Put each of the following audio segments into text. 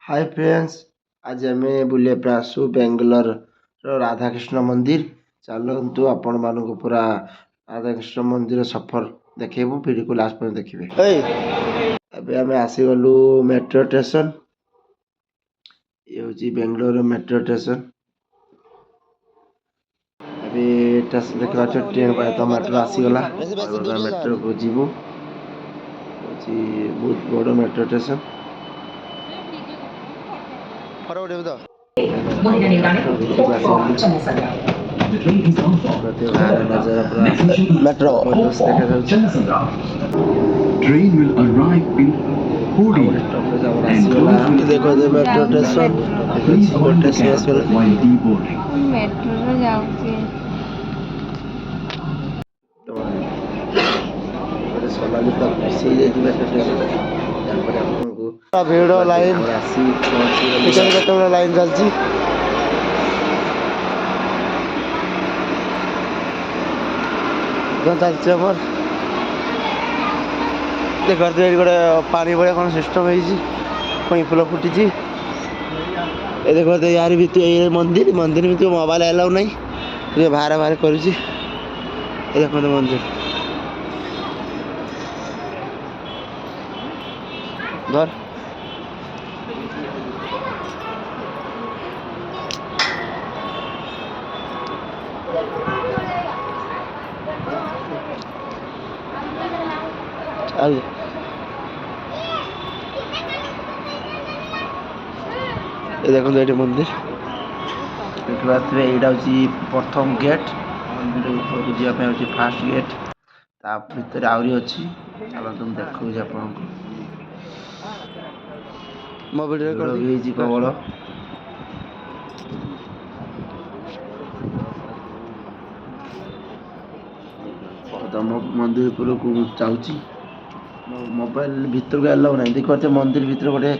Hi friends, आज आम बुलाइपे आसु बेंगलोर राधाकृष्ण मंदिर। चलतु आपण मान पूरा राधाकृष्ण मंदिर सफर देखू वीडियो को लास्ट पर देखिए। आम आसीगलु मेट्रो स्टेशन, ये हूँ बेंगलोर मेट्रो स्टेशन। अभी स्टेशन देखा ट्रेन तो मेट्रो आसीगला, मेट्रो को जीवु। बहुत बड़ metro station. Metro Train will arrive in 40 and देखो metro station please hold the gap while deboarding. Metro जाऊँगी सोनाली पूरा खुशी मेट्रो स्टेशन। भिड़ लाइन केते लाइन चलती चलती आम देख गोटे पानी भाया कौन सिस्टम होई फुल फुटी। ये देख यार भी मंदिर मंदिर भी मोबाइल अलाउ नहीं, बाहर बाहर कर मंदिर धर ये देखो ये मंदिर देखिए। यहाँ हूँ प्रथम गेट, मंदिर ऊपर को जावाई फास्ट गेट। ता भीतर आहरी अच्छी चलो तुम देखो आपन मो वीडियो प्रबल। तुम मंदिर ऊपर को जाऊँगी, मोबाइल भीतर को अलाउ नहीं। देखते मंदिर भीतर गोटे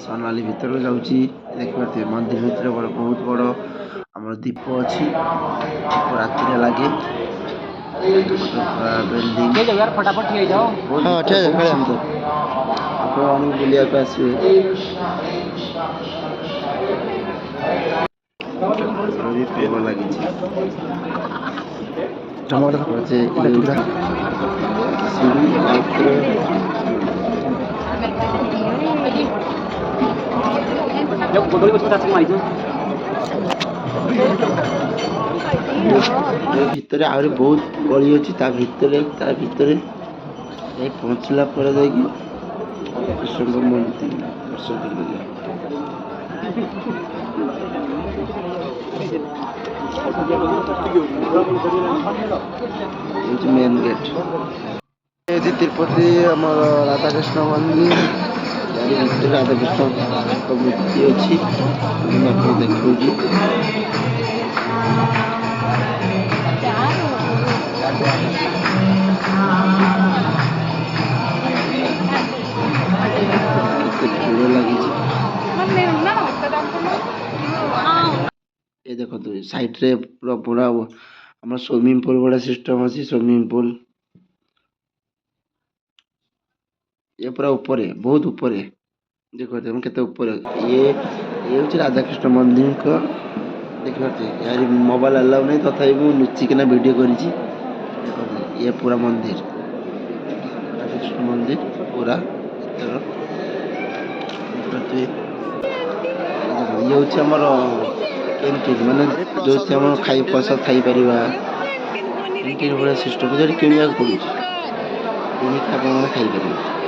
सोनाली भीतर को जाऊँगी। देखते मंदिर भीतर बहुत बड़ आम दीप अच्छी, राति लगे बिल्डिंग फटाफट आप बुलिया आसवे लगी भितर आहरी बहुत गली अच्छी। भितर पहुँचला पर कृष्ण मंदिर दर्शन कर मेन गेट। तिरुपति आम राधाकृष्ण मंदिर राधाकृष्ण मूर्ति अच्छी देखी। ये देखो साइड रे पूरा आम स्विमिंग पूल बड़ा सिस्टम अच्छी। स्विमिंग पूल ये पूरा ऊपर बहुत ऊपर देखो केते ऊपर। ये हूँ राधाकृष्ण मंदिर को देखते यार मोबाइल अलाउ नहीं, तथापि मुझे लुचिकिना वीडियो कर। ये पूरा मंदिर राधाकृष्ण मंदिर पूरा ये हूँ आमर कैंटीन माने जो आम खाई प्रसाद खाई पार कैंटीन भाया सिस्टम जो कि पड़ू कि खाई पार।